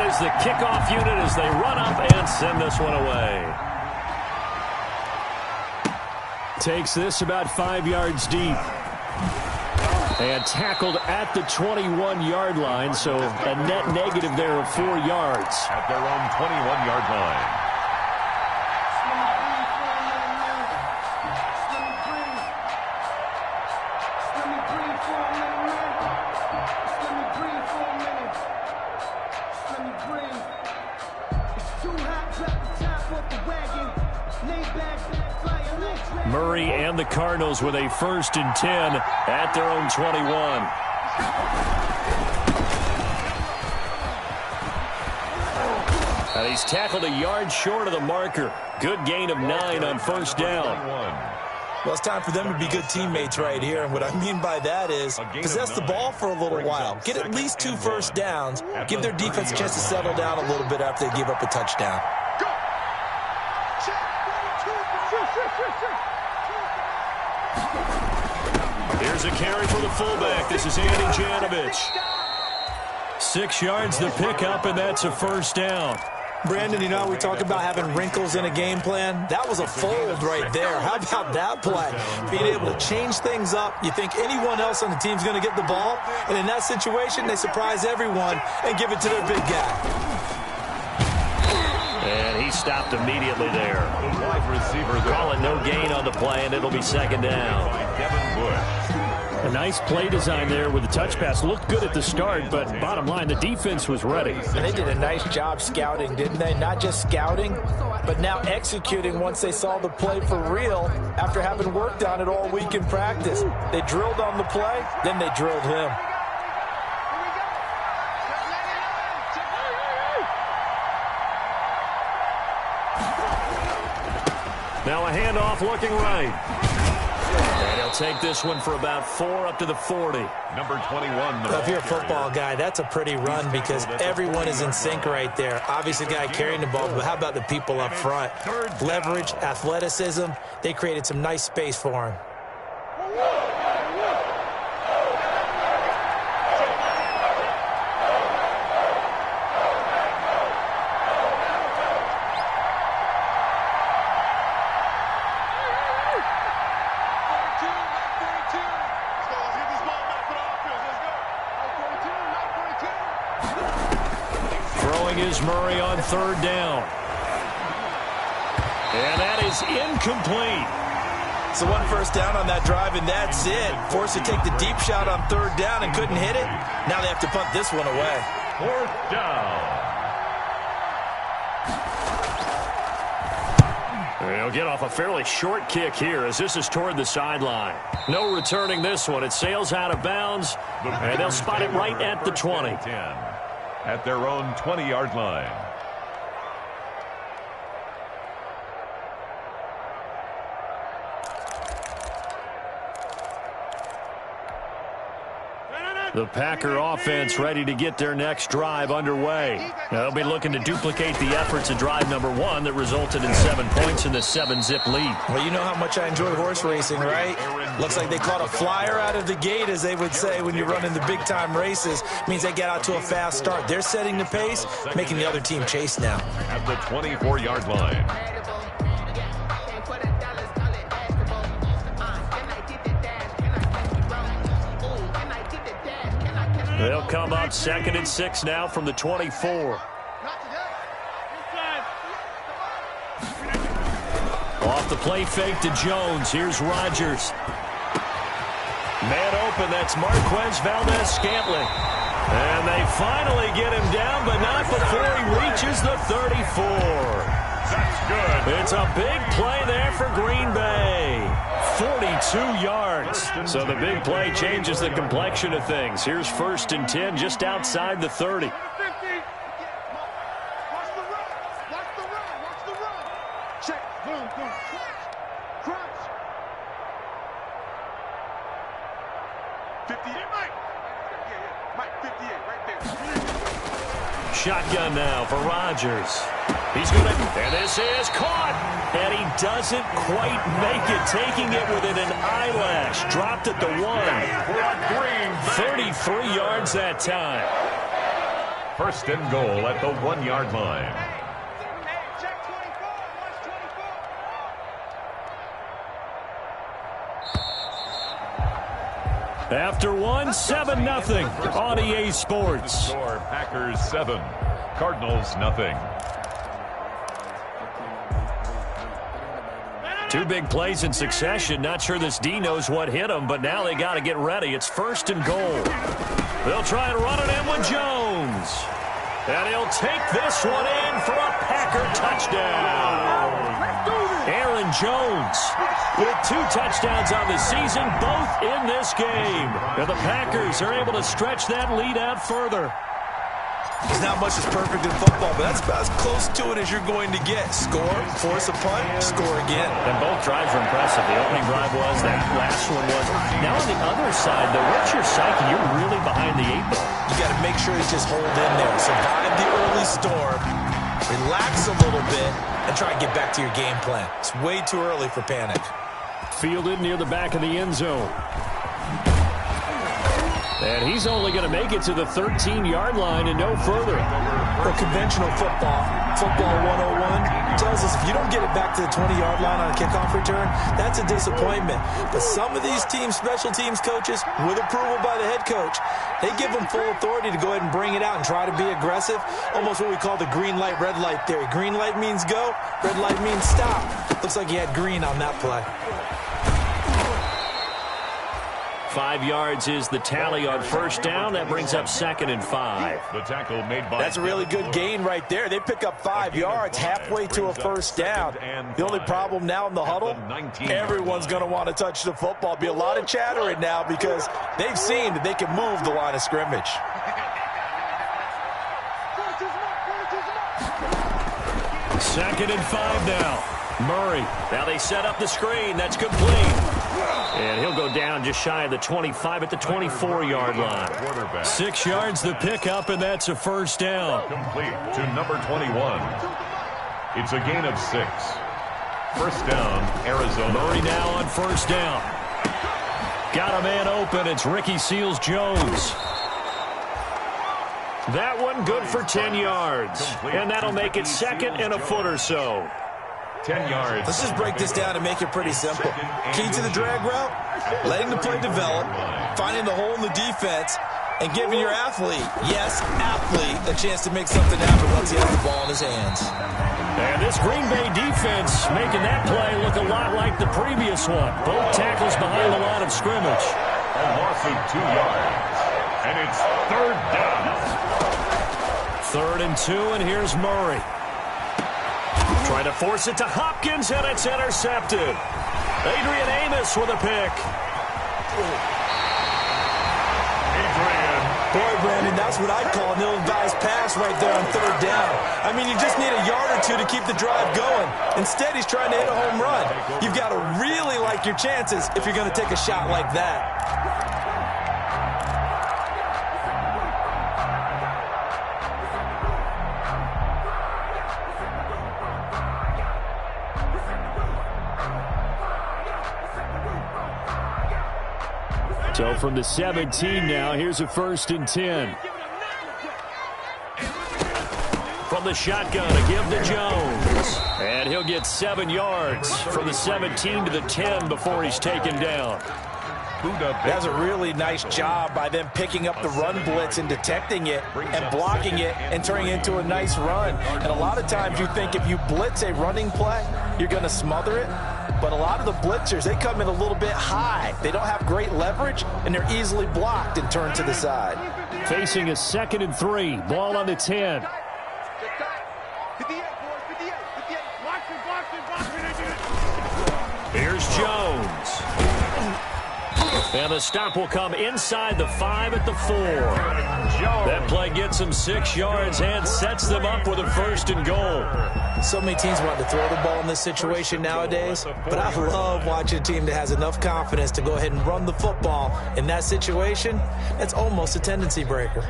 is the kickoff unit as they run up and send this one away. Takes this about 5 yards deep. And tackled at the 21-yard line, so a net negative there of 4 yards. At their own 21-yard line. Murray and the Cardinals with a 1st and 10 at their own 21. And he's tackled a yard short of the marker. Good gain of 9 on 1st down. Well, it's time for them to be good teammates right here. And what I mean by that is possess the ball for a little while. Get at least 2 first downs. Give their defense a chance to settle down a little bit after they give up a touchdown. Here's a carry for the fullback. This is Andy Janovich. 6 yards the pickup, and that's a 1st down. Brandon, you know, we talk about having wrinkles in a game plan. That was a fold right there. How about that play? Being able to change things up. You think anyone else on the team's going to get the ball, and in that situation, they surprise everyone and give it to their big guy. And he stopped immediately there. Call it no gain on the play, and it'll be 2nd down. A nice play design there with the touch pass. Looked good at the start, but bottom line, the defense was ready. And they did a nice job scouting, didn't they? Not just scouting, but now executing once they saw the play for real after having worked on it all week in practice. They drilled on the play, then they drilled him. Now a handoff looking right. And he'll take this one for about 4 up to the 40. Number 21. If you're a football guy, that's a pretty run because everyone is in sync right there. Obviously, the guy carrying the ball, but how about the people up front? Leverage, athleticism. They created some nice space for him. Murray on 3rd down. And that is incomplete. So 1 first down on that drive, and that's it. Forced to take the deep shot on 3rd down and couldn't hit it. Now they have to punt this one away. 4th down. They'll get off a fairly short kick here as this is toward the sideline. No returning this one. It sails out of bounds, and they'll spot it right at the 20. At their own 20-yard line. The Packer offense ready to get their next drive underway. Now they'll be looking to duplicate the efforts of drive number 1 that resulted in 7 points in the 7-zip lead. Well, you know how much I enjoy horse racing, right? Looks like they caught a flyer out of the gate, as they would say when you're running the big-time races. Means they get out to a fast start. They're setting the pace, making the other team chase now. At the 24-yard line. They'll come up 2nd and 6 now from the 24. Off the play fake to Jones. Here's Rodgers. Man open. That's Marquez Valdez-Scantling. And they finally get him down, but not before he reaches the 34. That's good. It's a big play there for Green Bay. 42 yards. So the big play changes the complexion of things. Here's 1st and 10 just outside the 30. Shotgun now for Rodgers. He's going to, and this is caught. And he doesn't quite make it, taking it within an eyelash. Dropped at the 1. 33 yards that time. First and goal at the 1-yard line. After one, 7-0 on EA Sports. Score, Packers 7, Cardinals nothing. Two big plays in succession. Not sure this D knows what hit him, but now they got to get ready. It's first and goal. They'll try and run it in with Jones. And he'll take this one in for a Packer touchdown. Aaron Jones with 2 touchdowns on the season, both in this game. And the Packers are able to stretch that lead out further. There's not much that's perfect in football, but that's about as close to it as you're going to get. Score, force a punt, score again. And both drives were impressive. The opening drive was, that last one was. Now on the other side, though, what's your psyche? You're really behind the 8-ball. You got to make sure you just hold in there. Survive the early storm, relax a little bit, and try and get back to your game plan. It's way too early for panic. Fielded near the back of the end zone. And he's only going to make it to the 13-yard line and no further. For conventional football 101 tells us if you don't get it back to the 20-yard line on a kickoff return, that's a disappointment. But some of these teams, special teams coaches, with approval by the head coach, they give them full authority to go ahead and bring it out and try to be aggressive. Almost what we call the green light, red light theory. Green light means go, red light means stop. Looks like he had green on that play. 5 yards is the tally on first down. That brings up 2nd and 5. The tackle made by... That's a really good gain right there. They pick up 5 yards halfway to a first down. The only problem now in the huddle, everyone's going to want to touch the football. Be a lot of chattering now because they've seen that they can move the line of scrimmage. Second and 5 now. Murray. Now they set up the screen. That's complete. And he'll go down just shy of the 25 at the 24-yard line. 6 yards the pickup, and that's a first down. Complete to number 21. It's a gain of 6. First down, Arizona. Murray now on first down. Got a man open. It's Ricky Seals-Jones. That one good for 10 yards. And that'll make it 2nd and a foot or so. 10 yards. Let's just break this down and make it pretty simple. Key to the drag route, letting the play develop, finding the hole in the defense, and giving your athlete, yes, athlete, a chance to make something happen once he has the ball in his hands. And this Green Bay defense making that play look a lot like the previous one. Both tackles behind the line of scrimmage. A loss of 2 yards. And it's 3rd down. 3rd and 2, and here's Murray. Trying to force it to Hopkins, and it's intercepted. Adrian Amos with a pick. Adrian. Boy, Brandon, that's what I'd call an ill-advised pass right there on 3rd down. I mean, you just need a yard or 2 to keep the drive going. Instead, he's trying to hit a home run. You've got to really like your chances if you're going to take a shot like that. So from the 17 now, here's a 1st and 10. From the shotgun, a give to Jones. And he'll get 7 yards from the 17 to the 10 before he's taken down. That's a really nice job by them picking up the run blitz and detecting it and blocking it and turning it into a nice run. And a lot of times you think if you blitz a running play, you're going to smother it. But a lot of the blitzers, they come in a little bit high. They don't have great leverage, and they're easily blocked and turned to the side. Facing a 2nd and 3. Ball on the 10. Here's Jones. And the stop will come inside the 5 at the 4. That play gets them 6 yards and sets them up with a 1st and goal. So many teams want to throw the ball in this situation nowadays, but I love watching a team that has enough confidence to go ahead and run the football in that situation. That's almost a tendency breaker.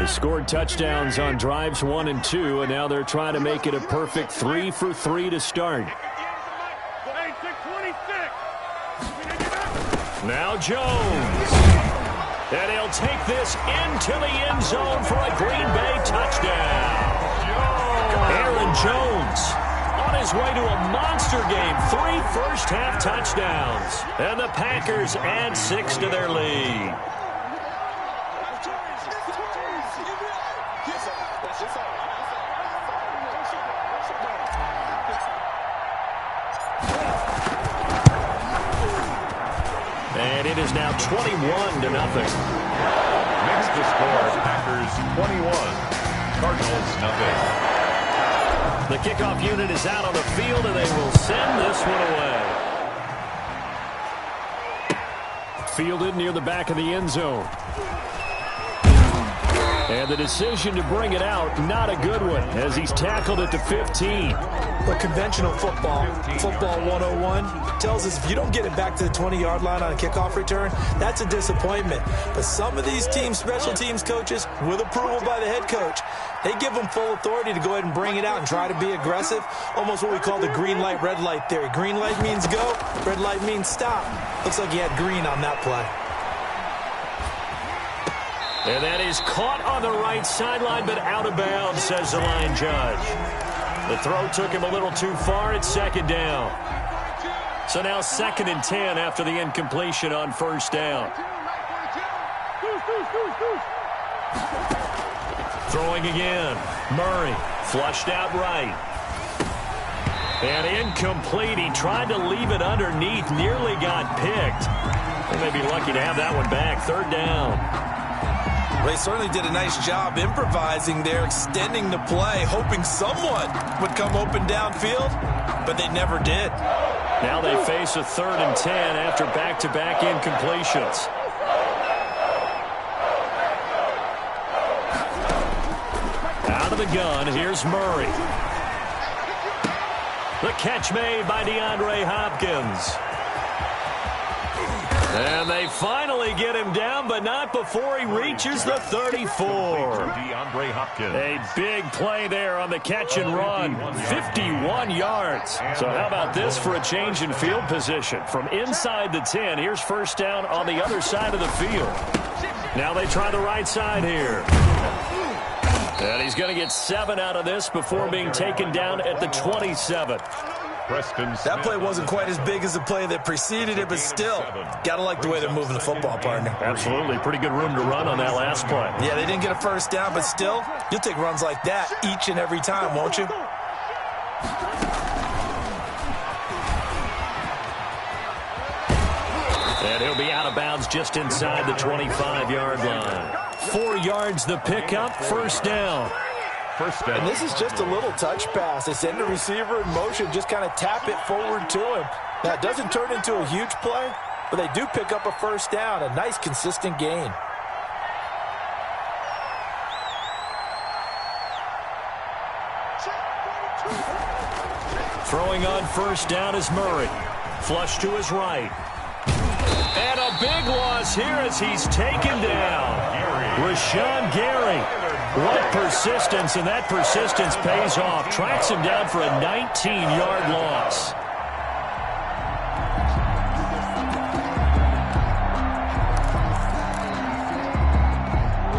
scored touchdowns on drives 1 and 2, and now they're trying to make it a perfect 3 for 3 to start. Now Jones. And he'll take this into the end zone for a Green Bay touchdown. Aaron Jones on his way to a monster game. 3 first-half touchdowns. And the Packers add 6 to their lead. And it is now 21-0. Makes the score Packers 21, Cardinals nothing. The kickoff unit is out on the field, and they will send this one away. Fielded near the back of the end zone. And the decision to bring it out, not a good one, as he's tackled at the 15. But conventional football 101, tells us if you don't get it back to the 20-yard line on a kickoff return, that's a disappointment. But some of these special teams coaches, with approval by the head coach, they give them full authority to go ahead and bring it out and try to be aggressive, almost what we call the green light, red light theory. Green light means go, red light means stop. Looks like he had green on that play. And that is caught on the right sideline, but out of bounds, says the line judge. The throw took him a little too far. It's second down. So now 2nd and 10 after the incompletion on first down. Throwing again. Murray flushed out right. And incomplete. He tried to leave it underneath. Nearly got picked. They may be lucky to have that one back. 3rd down. They certainly did a nice job improvising there, extending the play, hoping someone would come open downfield, but they never did. Now they face a 3rd and 10 after back-to-back incompletions. Out of the gun, here's Murray. The catch made by DeAndre Hopkins. And they finally get him down, but not before he reaches the 34. DeAndre Hopkins. A big play there on the catch and run. 51 yards. So how about this for a change in field position? From inside the 10, here's first down on the other side of the field. Now they try the right side here. And he's going to get 7 out of this before being taken down at the 27. That play wasn't quite as big as the play that preceded it, but still, gotta like the way they're moving the football, partner. Absolutely. Pretty good room to run on that last play. Yeah, they didn't get a first down, but still, you'll take runs like that each and every time, won't you? And he'll be out of bounds just inside the 25-yard line. 4 yards the pickup, first down. And this is just a little touch pass. They send the receiver in motion, just kind of tap it forward to him. Now, it doesn't turn into a huge play, but they do pick up a first down, a nice, consistent gain. Throwing on first down is Murray. Flush to his right. And a big loss here as he's taken down. Rashawn Gary. What persistence, and that persistence pays off. Tracks him down for a 19-yard loss.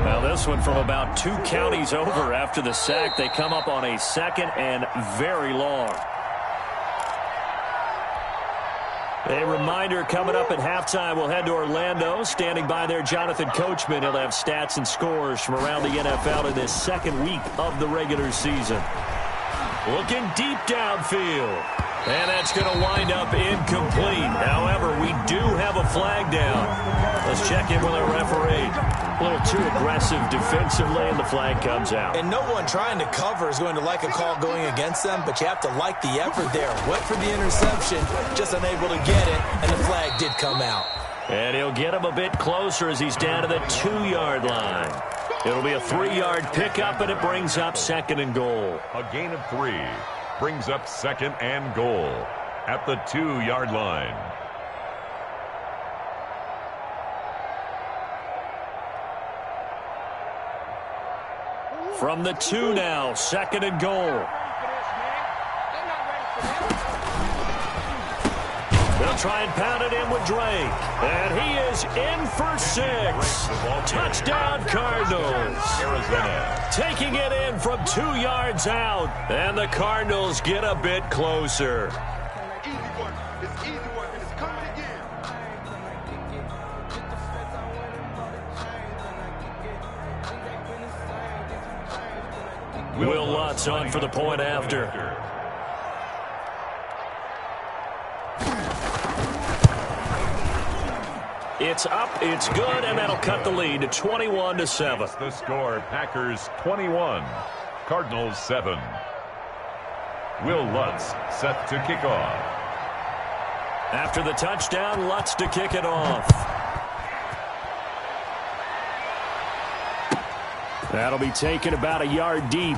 Now this one from about 2 counties over after the sack. They come up on a 2nd and very long. A reminder, coming up at halftime, we'll head to Orlando. Standing by there, Jonathan Coachman. He'll have stats and scores from around the NFL in this 2nd week of the regular season. Looking deep downfield. And that's going to wind up incomplete. However, we do have a flag down. Let's check in with our referee. A little too aggressive defensively, and the flag comes out. And no one trying to cover is going to like a call going against them, but you have to like the effort there. Went for the interception, just unable to get it, and the flag did come out. And he'll get him a bit closer as he's down to the 2-yard line. It'll be a 3-yard pickup, and it brings up 2nd and goal. A gain of 3 brings up 2nd and goal at the 2-yard line. From the 2 now, 2nd and goal. They'll try and pound it in with Drake. And he is in for 6. Touchdown, Cardinals. Arizona. Taking it in from 2 yards out. And the Cardinals get a bit closer. Easy work. It's easy work, and it's coming again. Will Lutz on for the point after. It's up, it's good, and that'll cut the lead to 21-7. That's the score. Packers 21, Cardinals 7. Will Lutz set to kick off. After the touchdown, Lutz to kick it off. That'll be taken about a yard deep.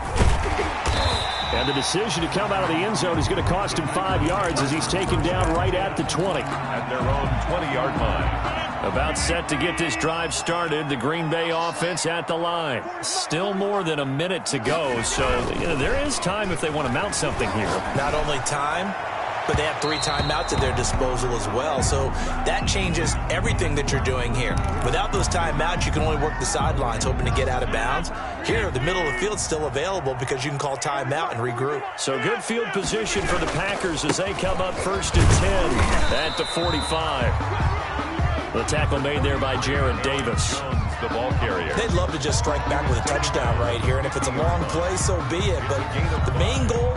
And the decision to come out of the end zone is going to cost him 5 yards as he's taken down right at the 20. At their own 20-yard line. About set to get this drive started, the Green Bay offense at the line. Still more than a minute to go, so there is time if they want to mount something here. Not only time, but they have 3 timeouts at their disposal as well. So that changes everything that you're doing here. Without those timeouts, you can only work the sidelines, hoping to get out of bounds. Here, the middle of the field is still available because you can call timeout and regroup. So good field position for the Packers as they come up 1st and 10 at the 45. The tackle made there by Jarrett Davis. The ball carrier. They'd love to just strike back with a touchdown right here, and if it's a long play, so be it. But the main goal,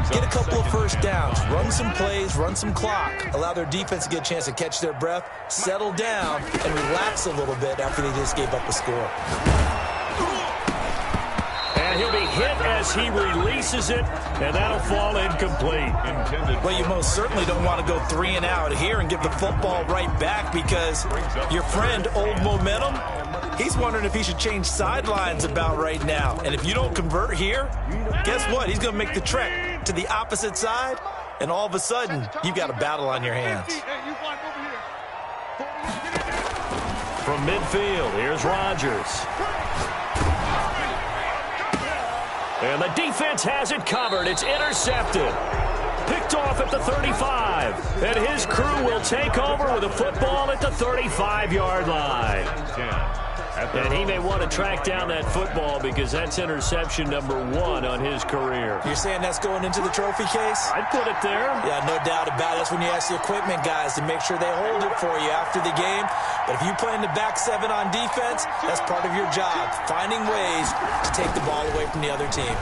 get a couple of first downs, run some plays, run some clock, allow their defense to get a chance to catch their breath, settle down, and relax a little bit after they just gave up a score. And he'll be hit as he releases it, and that'll fall incomplete. Well, you most certainly don't want to go 3 and out here and give the football right back because your friend, Old Momentum, he's wondering if he should change sidelines about right now. And if you don't convert here, guess what? He's going to make the trek to the opposite side, and all of a sudden, you've got a battle on your hands. From midfield, here's Rodgers. And the defense has it covered. It's intercepted. Picked off at the 35. And his crew will take over with a football at the 35-yard line. And he may want to track down that football because that's interception number 1 on his career. You're saying that's going into the trophy case? I'd put it there. Yeah, no doubt about it. That's when you ask the equipment guys to make sure they hold it for you after the game. But if you play in the back 7 on defense, that's part of your job, finding ways to take the ball away from the other team.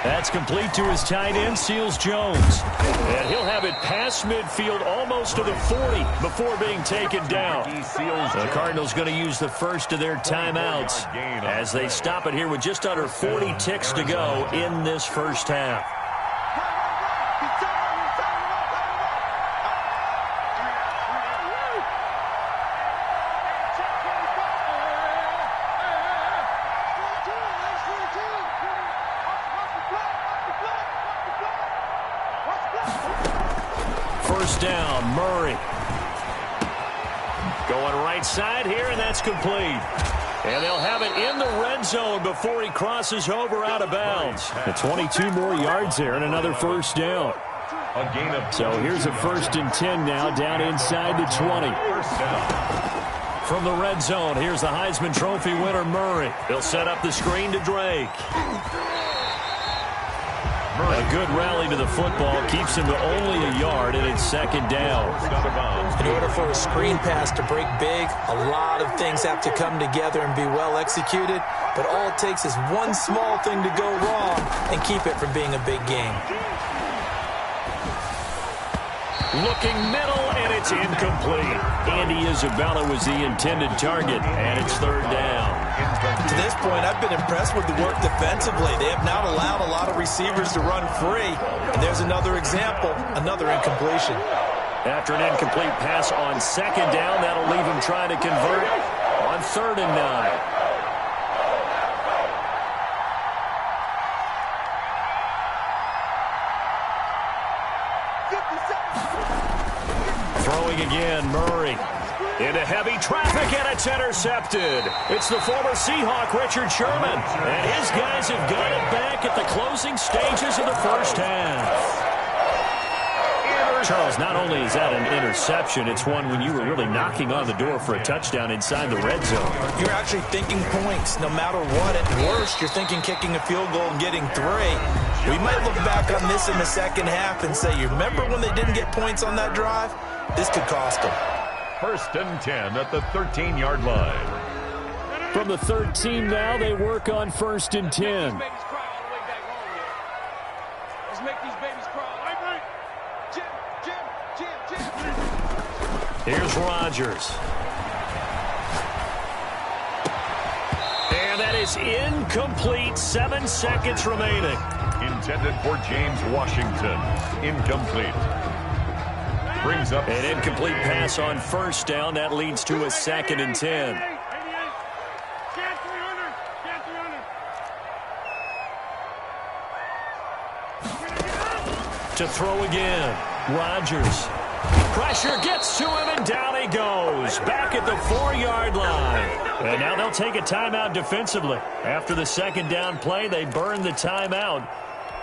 That's complete to his tight end, Seals Jones. And he'll have it past midfield almost to the 40 before being taken down. The Cardinals going to use the first of their timeouts as they stop it here with just under 40 ticks to go in this first half. First down, Murray. Going right side here, and that's complete. And they'll have it in the red zone before he crosses over out of bounds. 22 more yards there and another first down. So here's a 1st and 10 now, down inside the 20. From the red zone, here's the Heisman Trophy winner, Murray. He'll set up the screen to Drake. A good rally to the football keeps him to only a yard, and it's 2nd down. In order for a screen pass to break big, a lot of things have to come together and be well executed, but all it takes is one small thing to go wrong and keep it from being a big game. Looking middle, and it's incomplete. Andy Isabella was the intended target, and it's 3rd down. To this point, I've been impressed with the work defensively. They have not allowed a lot of receivers to run free. And there's another example, another incompletion. After an incomplete pass on 2nd down, that'll leave him trying to convert on 3rd and 9. Throwing again, Murray. Into heavy traffic, and it's intercepted. It's the former Seahawk, Richard Sherman. And his guys have got it back at the closing stages of the first half. Charles, not only is that an interception, it's one when you were really knocking on the door for a touchdown inside the red zone. You're actually thinking points no matter what. At worst, you're thinking kicking a field goal and getting 3. We might look back on this in the second half and say, you remember when they didn't get points on that drive? This could cost them. 1st and 10 at the 13-yard line. From the 13 now, they work on 1st and 10. Let's make these babies crawl. Here's Rodgers. And that is incomplete. 7 seconds remaining. Intended for James Washington. Incomplete. Brings up an incomplete pass on 1st down. That leads to a 2nd and 10. To throw again. Rodgers. Pressure gets to him, and down he goes. Back at the 4-yard line. And now they'll take a timeout defensively. After the 2nd down play, they burn the timeout,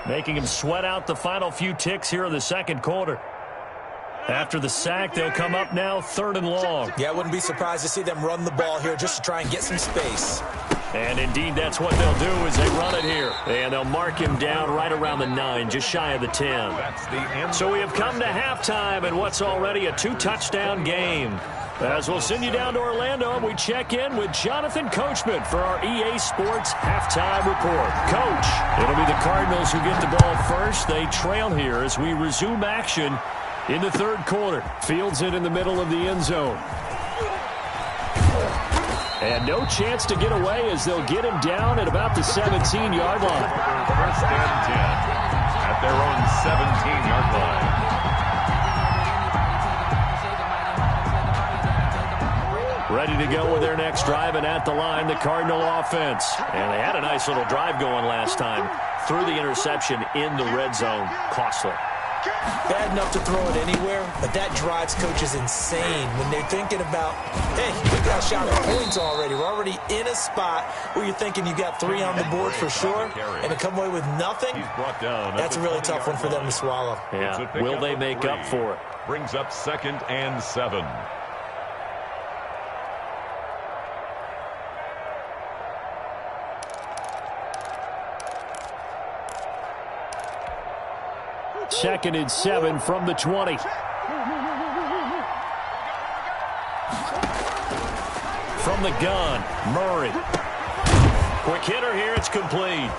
making him sweat out the final few ticks here in the 2nd quarter. After the sack, they'll come up now 3rd and long. Yeah, I wouldn't be surprised to see them run the ball here just to try and get some space. And indeed, that's what they'll do as they run it here. And they'll mark him down right around the 9, just shy of the 10. That's the end. So we have come to halftime in what's already a 2-touchdown game. As we'll send you down to Orlando, and we check in with Jonathan Coachman for our EA Sports Halftime Report. Coach, it'll be the Cardinals who get the ball first. They trail here as we resume action in the 3rd quarter. Fields it in the middle of the end zone. And no chance to get away as they'll get him down at about the 17-yard line. 1st and 10 at their own 17-yard line. Ready to go with their next drive, and at the line, the Cardinal offense. And they had a nice little drive going last time. Threw the interception in the red zone. Costly. Bad enough to throw it anywhere, but that drives coaches insane when they're thinking about, hey, we got a shot at points already. We're already in a spot where you're thinking you got 3 on the board for sure, and to come away with nothing, that's a really tough one for them to swallow. Yeah, will they make up for it? Brings up 2nd and 7. Second and 7 from the 20. From the gun, Murray. Quick hitter here, it's complete.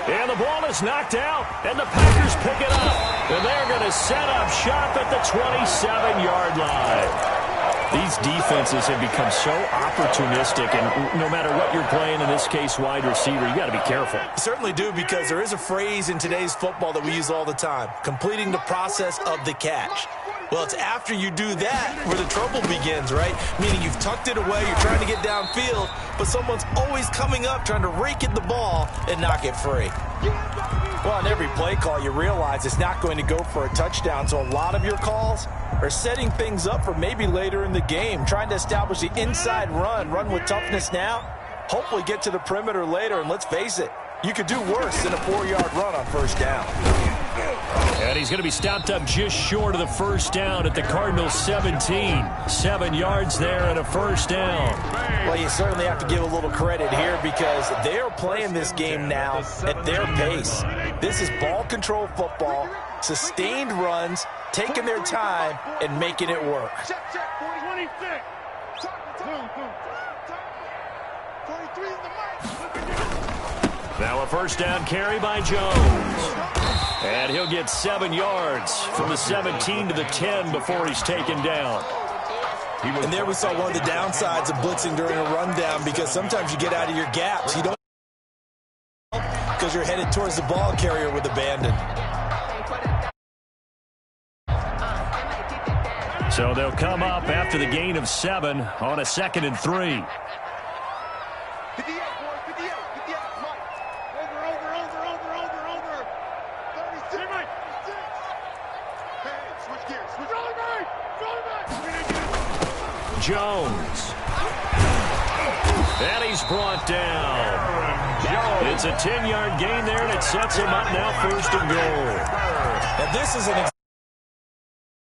And the ball is knocked out, and the Packers pick it up. And they're going to set up shop at the 27-yard line. These defenses have become so opportunistic, and no matter what you're playing, in this case wide receiver, you got to be careful. You certainly do, because there is a phrase in today's football that we use all the time, completing the process of the catch. Well, it's after you do that where the trouble begins, right? Meaning you've tucked it away, you're trying to get downfield, but someone's always coming up trying to rake at the ball and knock it free. Well, on every play call, you realize it's not going to go for a touchdown, so a lot of your calls are setting things up for maybe later in the game, trying to establish the inside run with toughness now, hopefully get to the perimeter later, and let's face it, you could do worse than a 4-yard run on 1st down. And he's going to be stopped up just short of the 1st down at the Cardinals' 17. 7 yards there and a 1st down. Well, you certainly have to give a little credit here because they're playing this game now at their pace. This is ball control football, sustained runs, taking their time and making it work. Check, 26. 23 in the mic. Now a 1st down carry by Jones. And he'll get 7 yards from the 17 to the 10 before he's taken down. And there we saw one of the downsides of blitzing during a rundown, because sometimes you get out of your gaps. You don't, because you're headed towards the ball carrier with abandon. So they'll come up after the gain of 7 on a 2nd and 3. 58, boys, 58, 58. Mike. Over. 36, Mike. 36. Hey, switch gears. Switch. Rolling back. Jones. And he's brought down. It's a 10-yard gain there, and it sets him up now 1st and goal. And this is an